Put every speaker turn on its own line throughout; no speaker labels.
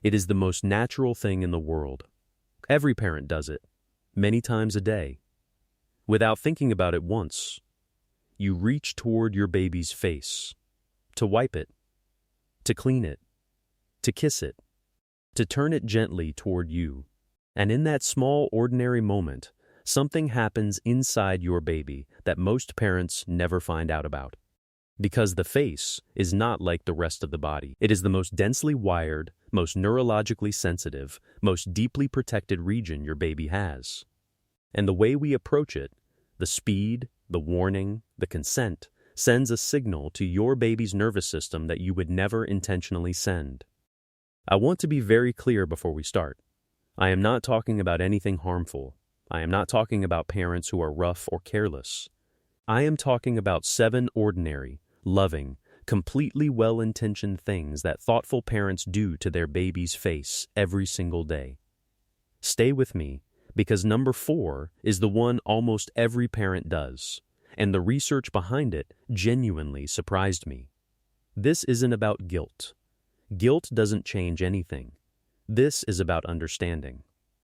It is the most natural thing in the world. Every parent does it, many times a day. Without thinking about it once, you reach toward your baby's face, to wipe it, to clean it, to kiss it, to turn it gently toward you. And in that small, ordinary moment, something happens inside your baby that most parents never find out about. Because the face is not like the rest of the body. It is the most densely wired, most neurologically sensitive, most deeply protected region your baby has. And the way we approach it, the speed, the warning, the consent, sends a signal to your baby's nervous system that you would never intentionally send. I want to be very clear before we start. I am not talking about anything harmful. I am not talking about parents who are rough or careless. I am talking about 7 ordinary, loving, completely well-intentioned things that thoughtful parents do to their baby's face every single day. Stay with me, because number 4 is the one almost every parent does, and the research behind it genuinely surprised me. This isn't about guilt. Guilt doesn't change anything. This is about understanding.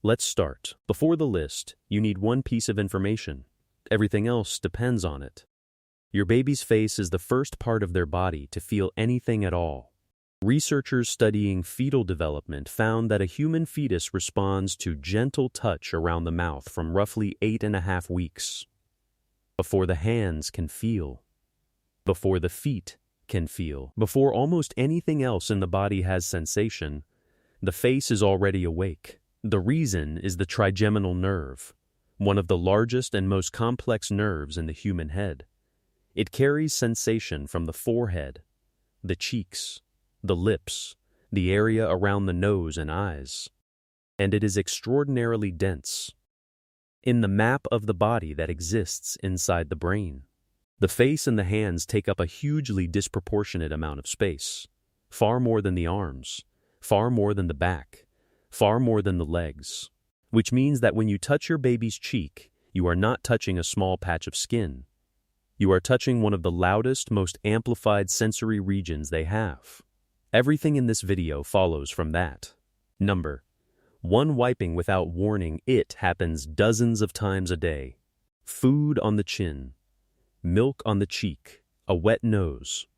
Let's start. Before the list, you need one piece of information. Everything else depends on it. Your baby's face is the first part of their body to feel anything at all. Researchers studying fetal development found that a human fetus responds to gentle touch around the mouth from roughly 8.5 weeks. Before the hands can feel. Before the feet can feel. Before almost anything else in the body has sensation, the face is already awake. The reason is the trigeminal nerve, one of the largest and most complex nerves in the human head. It carries sensation from the forehead, the cheeks, the lips, the area around the nose and eyes. And it is extraordinarily dense. In the map of the body that exists inside the brain, the face and the hands take up a hugely disproportionate amount of space, far more than the arms, far more than the back, far more than the legs, which means that when you touch your baby's cheek, you are not touching a small patch of skin. You are touching one of the loudest, most amplified sensory regions they have. Everything in this video follows from that. Number 1, wiping without warning. It happens dozens of times a day. Food on the chin, milk on the cheek, a wet nose,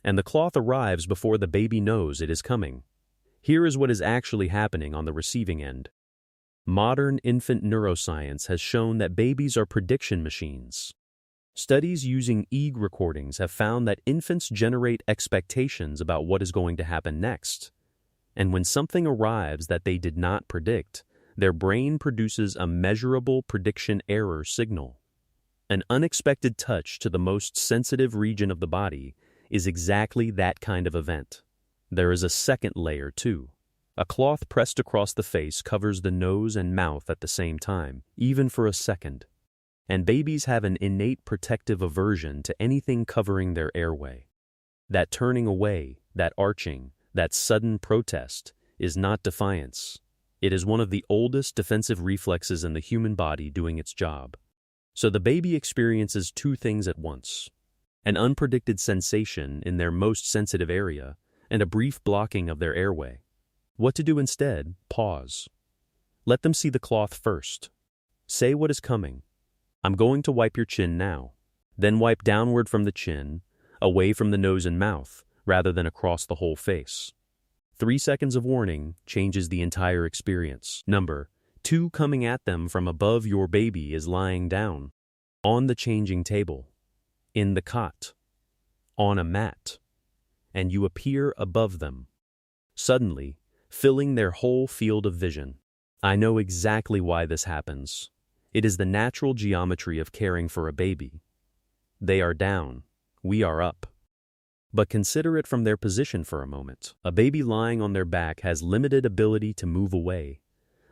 and the cloth arrives before the baby knows it is coming. Here is what is actually happening on the receiving end. Modern infant neuroscience has shown that babies are prediction machines. Studies using EEG recordings have found that infants generate expectations about what is going to happen next. And when something arrives that they did not predict, their brain produces a measurable prediction error signal. An unexpected touch to the most sensitive region of the body is exactly that kind of event. There is a second layer, too. A cloth pressed across the face covers the nose and mouth at the same time, even for a second. And babies have an innate protective aversion to anything covering their airway. That turning away, that arching, that sudden protest is not defiance. It is one of the oldest defensive reflexes in the human body doing its job. So the baby experiences 2 things at once: an unpredicted sensation in their most sensitive area, and a brief blocking of their airway. What to do instead? Pause. Let them see the cloth first. Say what is coming. I'm going to wipe your chin now. Then wipe downward from the chin, away from the nose and mouth, rather than across the whole face. 3 seconds of warning changes the entire experience. Number 2, coming at them from above. Your baby is lying down, on the changing table, in the cot, on a mat, and you appear above them, suddenly filling their whole field of vision. I know exactly why this happens. It is the natural geometry of caring for a baby. They are down, we are up. But consider it from their position for a moment. A baby lying on their back has limited ability to move away,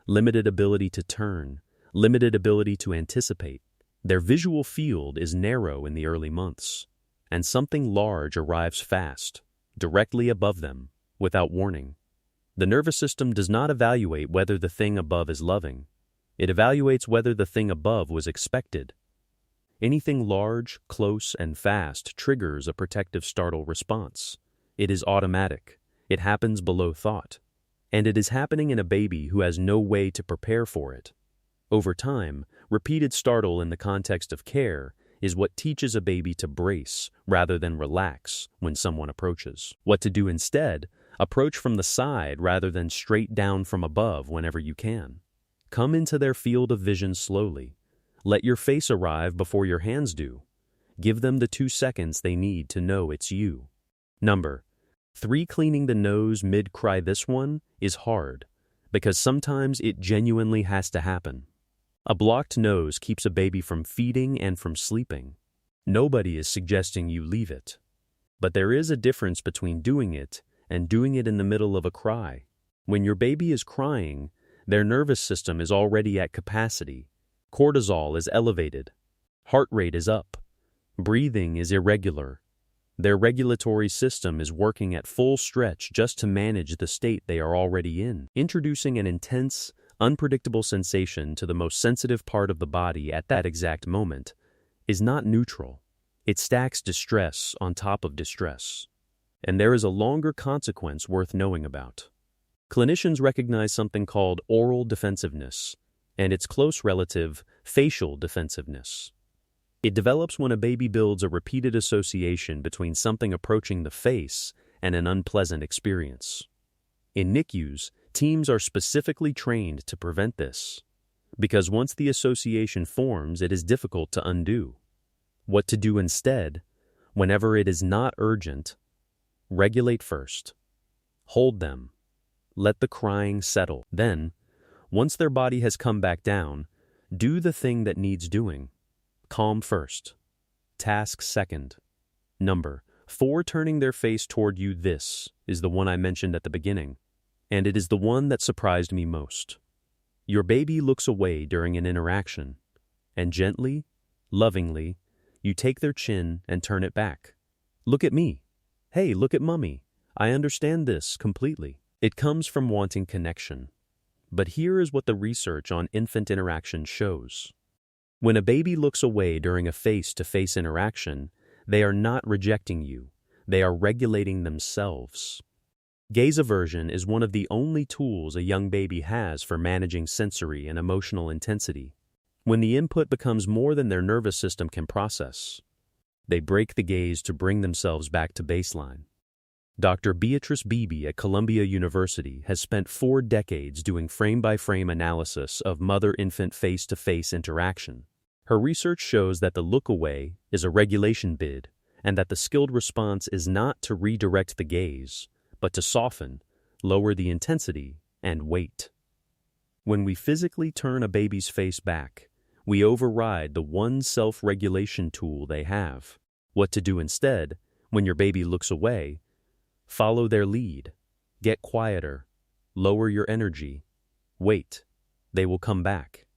limited ability to turn, limited ability to anticipate. Their visual field is narrow in the early months, and something large arrives fast, directly above them, without warning. The nervous system does not evaluate whether the thing above is loving. It evaluates whether the thing above was expected. Anything large, close, and fast triggers a protective startle response. It is automatic. It happens below thought. And it is happening in a baby who has no way to prepare for it. Over time, repeated startle in the context of care is what teaches a baby to brace rather than relax when someone approaches. What to do instead: approach from the side rather than straight down from above whenever you can. Come into their field of vision slowly. Let your face arrive before your hands do. Give them the 2 seconds they need to know it's you. Number 3. Cleaning the nose mid-cry. This one is hard because sometimes it genuinely has to happen. A blocked nose keeps a baby from feeding and from sleeping. Nobody is suggesting you leave it. But there is a difference between doing it and doing it in the middle of a cry. When your baby is crying, their nervous system is already at capacity. Cortisol is elevated. Heart rate is up. Breathing is irregular. Their regulatory system is working at full stretch just to manage the state they are already in. Introducing an intense, unpredictable sensation to the most sensitive part of the body at that exact moment is not neutral. It stacks distress on top of distress. And there is a longer consequence worth knowing about. Clinicians recognize something called oral defensiveness and its close relative, facial defensiveness. It develops when a baby builds a repeated association between something approaching the face and an unpleasant experience. In NICUs, teams are specifically trained to prevent this, because once the association forms, it is difficult to undo. What to do instead: whenever it is not urgent, regulate first. Hold them. Let the crying settle. Then, once their body has come back down, do the thing that needs doing. Calm first. Task second. Number 4. Turning their face toward you. This is the one I mentioned at the beginning, and it is the one that surprised me most. Your baby looks away during an interaction, and gently, lovingly, you take their chin and turn it back. Look at me. Hey, look at mommy. I understand this completely. It comes from wanting connection. But here is what the research on infant interaction shows. When a baby looks away during a face-to-face interaction, they are not rejecting you. They are regulating themselves. Gaze aversion is one of the only tools a young baby has for managing sensory and emotional intensity. When the input becomes more than their nervous system can process, they break the gaze to bring themselves back to baseline. Dr. Beatrice Beebe at Columbia University has spent 4 decades doing frame-by-frame analysis of mother-infant face-to-face interaction. Her research shows that the look away is a regulation bid, and that the skilled response is not to redirect the gaze, but to soften, lower the intensity, and wait. When we physically turn a baby's face back, we override the one self-regulation tool they have. What to do instead: when your baby looks away, follow their lead. Get quieter. Lower your energy. Wait. They will come back.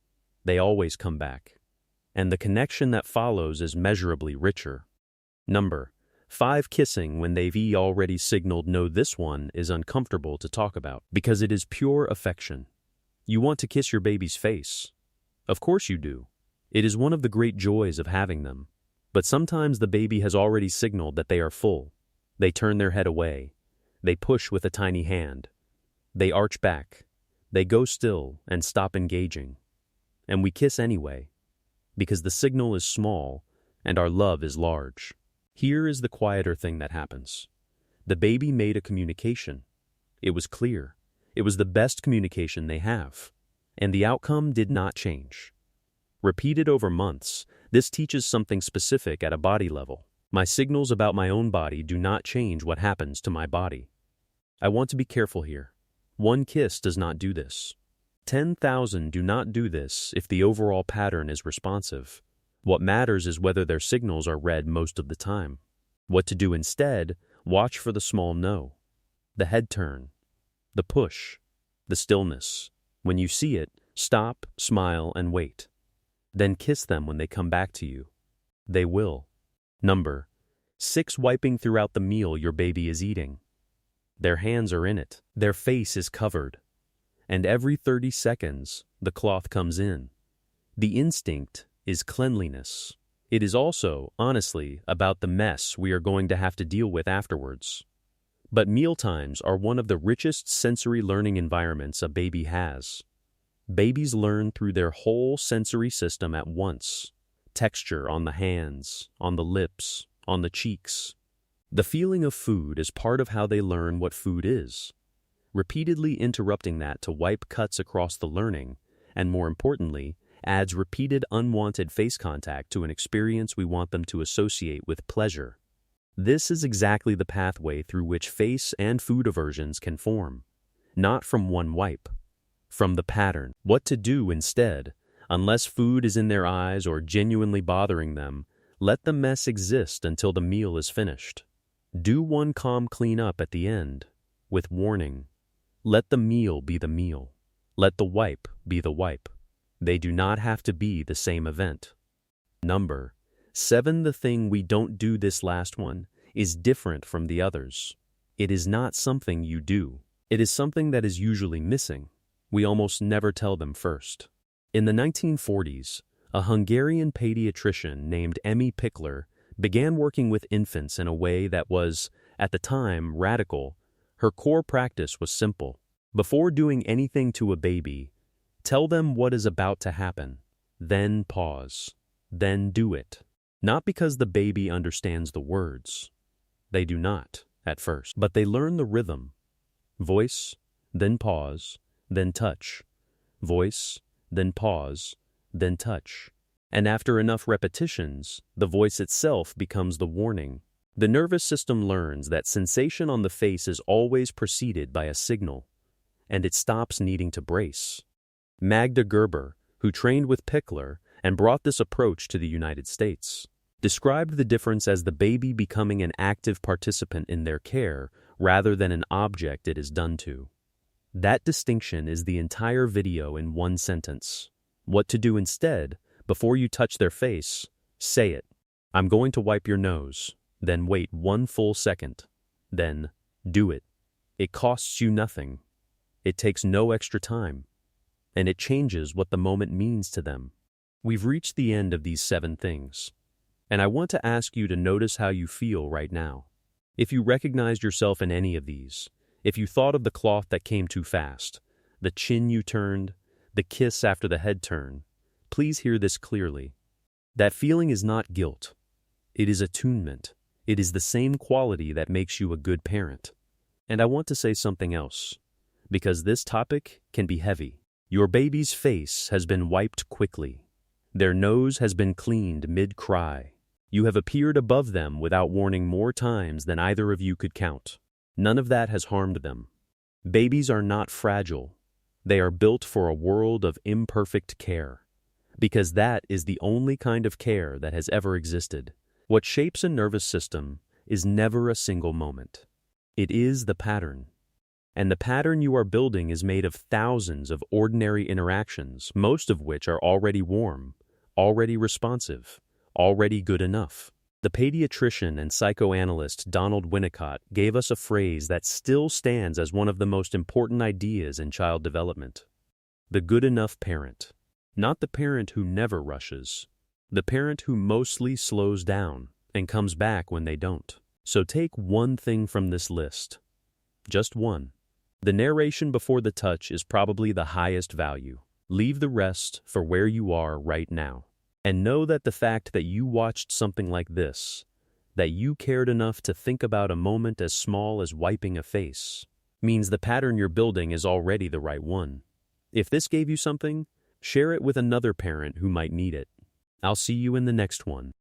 They always come back. And the connection that follows is measurably richer. Number 5. Kissing when they've already signaled no. This one is uncomfortable to talk about because it is pure affection. You want to kiss your baby's face. Of course you do. It is one of the great joys of having them. But sometimes the baby has already signaled that they are full. They turn their head away. They push with a tiny hand. They arch back. They go still and stop engaging. And we kiss anyway, because the signal is small and our love is large. Here is the quieter thing that happens. The baby made a communication. It was clear. It was the best communication they have. And the outcome did not change. Repeated over months, this teaches something specific at a body level. My signals about my own body do not change what happens to my body. I want to be careful here. 1 kiss does not do this. 10,000 do not do this if the overall pattern is responsive. What matters is whether their signals are read most of the time. What to do instead: watch for the small no, the head turn, the push, the stillness. When you see it, stop, smile, and wait. Then kiss them when they come back to you. They will. Number 6. Wiping throughout the meal your baby is eating. Their hands are in it. Their face is covered. And every 30 seconds, the cloth comes in. The instinct is cleanliness. It is also, honestly, about the mess we are going to have to deal with afterwards. But mealtimes are one of the richest sensory learning environments a baby has. Babies learn through their whole sensory system at once. Texture on the hands, on the lips, on the cheeks. The feeling of food is part of how they learn what food is. Repeatedly interrupting that to wipe cuts across the learning, and more importantly, adds repeated unwanted face contact to an experience we want them to associate with pleasure. This is exactly the pathway through which face and food aversions can form. Not from one wipe. From the pattern. What to do instead, unless food is in their eyes or genuinely bothering them, let the mess exist until the meal is finished. Do one calm cleanup at the end, with warning. Let the meal be the meal. Let the wipe be the wipe. They do not have to be the same event. Number 7. The thing we don't do, this last one, is different from the others. It is not something you do. It is something that is usually missing. We almost never tell them first. In the 1940s, a Hungarian pediatrician named Emmy Pickler began working with infants in a way that was, at the time, radical. Her core practice was simple. Before doing anything to a baby, tell them what is about to happen, then pause, then do it. Not because the baby understands the words. They do not, at first, but they learn the rhythm. Voice, then pause, then touch. Voice, then pause, then touch. And after enough repetitions, the voice itself becomes the warning. The nervous system learns that sensation on the face is always preceded by a signal, and it stops needing to brace. Magda Gerber, who trained with Pickler and brought this approach to the United States, described the difference as the baby becoming an active participant in their care rather than an object it is done to. That distinction is the entire video in one sentence. What to do instead, before you touch their face, say it. I'm going to wipe your nose. Then wait 1 full second. Then do it. It costs you nothing. It takes no extra time. And it changes what the moment means to them. We've reached the end of these 7 things. And I want to ask you to notice how you feel right now. If you recognized yourself in any of these, if you thought of the cloth that came too fast, the chin you turned, the kiss after the head turn, please hear this clearly. That feeling is not guilt. It is attunement. It is the same quality that makes you a good parent. And I want to say something else, because this topic can be heavy. Your baby's face has been wiped quickly. Their nose has been cleaned mid-cry. You have appeared above them without warning more times than either of you could count. None of that has harmed them. Babies are not fragile. They are built for a world of imperfect care, because that is the only kind of care that has ever existed. What shapes a nervous system is never a single moment. It is the pattern. And the pattern you are building is made of thousands of ordinary interactions, most of which are already warm, already responsive, already good enough. The pediatrician and psychoanalyst Donald Winnicott gave us a phrase that still stands as one of the most important ideas in child development. The good enough parent. Not the parent who never rushes. The parent who mostly slows down and comes back when they don't. So take one thing from this list. Just one. The narration before the touch is probably the highest value. Leave the rest for where you are right now. And know that the fact that you watched something like this, that you cared enough to think about a moment as small as wiping a face, means the pattern you're building is already the right one. If this gave you something, share it with another parent who might need it. I'll see you in the next one.